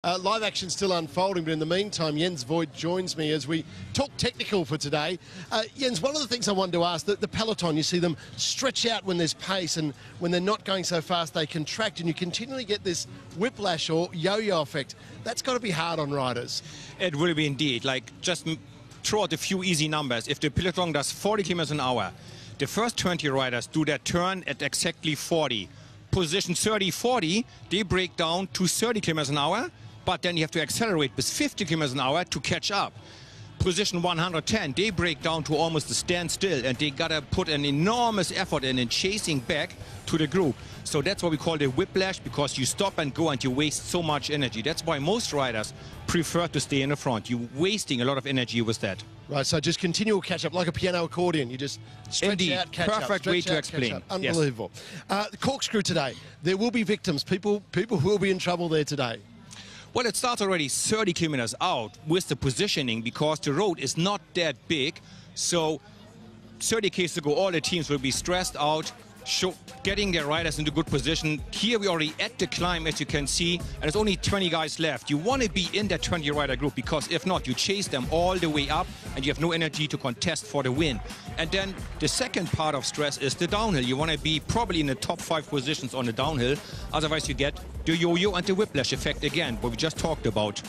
Live action still unfolding, but in the meantime, Jens Voigt joins me as we talk technical for today. Jens, one of the things I wanted to ask, the peloton, you see them stretch out when there's pace, and when they're not going so fast, they contract, and you continually get this whiplash or yo-yo effect. That's got to be hard on riders. It will be indeed. Like, just throw out a few easy numbers. If the peloton does 40 kilometers an hour, the first 20 riders do that turn at exactly 40. Position 30, 40, they break down to 30 kilometers an hour. But then you have to accelerate with 50 kilometers an hour to catch up. Position 110, they break down to almost a standstill, and they gotta put an enormous effort in chasing back to the group. So that's what we call the whiplash, because you stop and go and you waste so much energy. That's why most riders prefer to stay in the front. You're wasting a lot of energy with that. Right, so just continual catch-up, like a piano accordion. You just stretch Indeed. out, catch up. Perfect way to explain. Unbelievable. Yes. The corkscrew today, there will be victims. People will be in trouble there today. Well, it starts already 30 kilometers out with the positioning, because the road is not that big. So 30 k's to go, all the teams will be stressed out, getting their riders into good position. Here we're already at the climb, as you can see, and there's only 20 guys left. You want to be in that 20 rider group, because if not, you chase them all the way up and you have no energy to contest for the win. And then the second part of stress is the downhill. You want to be probably in the top 5 positions on the downhill. Otherwise you get the yo-yo and the whiplash effect again, what we just talked about.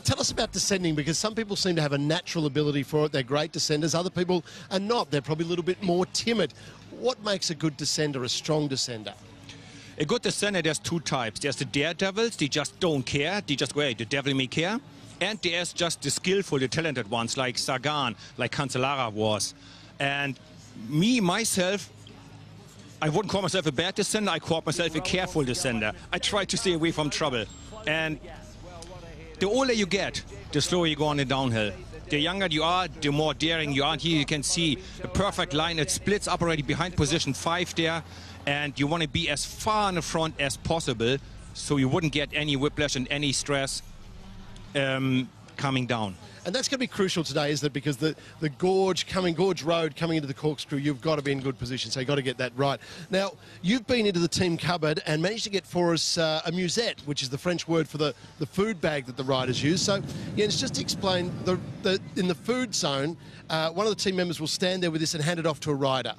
Tell us about descending, because some people seem to have a natural ability for it. They're great descenders. Other people are not. They're probably a little bit more timid. What makes a good descender, a strong descender? A good descender, there's 2 types. There's the daredevils, they just don't care. They just go, hey, the devil may care. And there's just the skillful, the talented ones, like Sagan, like Cancellara was. And me, myself, I wouldn't call myself a bad descender. I call myself a careful descender. I try to stay away from trouble. And the older you get, the slower you go on the downhill. The younger you are, the more daring you are. Here you can see a perfect line. It splits up already behind position 5 there. And you want to be as far in the front as possible, so you wouldn't get any whiplash and any stress coming down. And that's going to be crucial today, isn't it? Because the gorge road coming into the corkscrew, you've got to be in good position, so you've got to get that right. Now, you've been into the team cupboard and managed to get for us a musette, which is the French word for the food bag that the riders use. So, Jens, just explain, in the food zone, one of the team members will stand there with this and hand it off to a rider.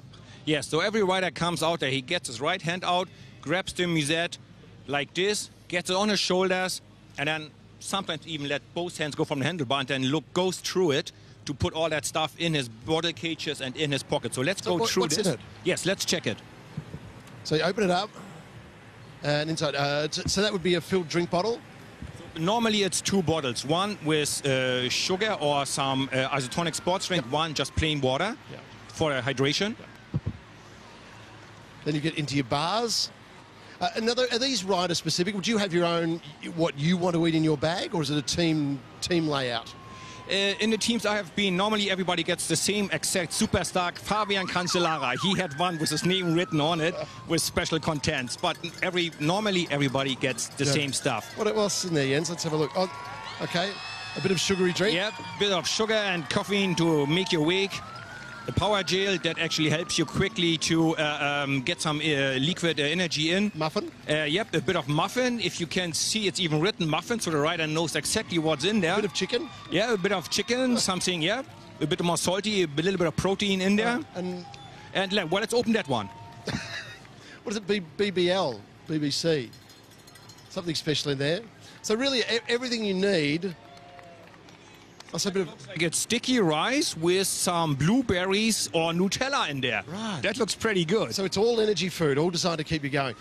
Yes, so every rider comes out there, he gets his right hand out, grabs the musette like this, gets it on his shoulders, and then sometimes even let both hands go from the handlebar, and then goes through it to put all that stuff in his bottle cages and in his pocket. So let's go through this. What's in it? Yes, let's check it. So you open it up, and inside, so that would be a filled drink bottle? Normally it's 2 bottles, one with sugar or some isotonic sports drink, one just plain water for hydration. Then you get into your bars. Are these rider specific? Would you have your own, what you want to eat in your bag, or is it a team layout? In the teams I have been, normally everybody gets the same exact superstar Fabian Cancellara. He had one with his name written on it with special contents. But normally everybody gets the same stuff. What else in there, Jens? Let's have a look. Oh, okay, a bit of sugary drink. Yeah, a bit of sugar and caffeine to make you awake. A power gel that actually helps you quickly to get some liquid energy in. Muffin? Yep, a bit of muffin. If you can see, it's even written muffin, so the rider knows exactly what's in there. A bit of chicken? Yeah, a bit of chicken, something, yeah. A bit more salty, a little bit of protein in there. And well, let's open that one. What is it, BBL, BBC? Something special in there. So really, everything you need. Looks like it's sticky rice with some blueberries or Nutella in there. Right. That looks pretty good. So it's all energy food, all designed to keep you going.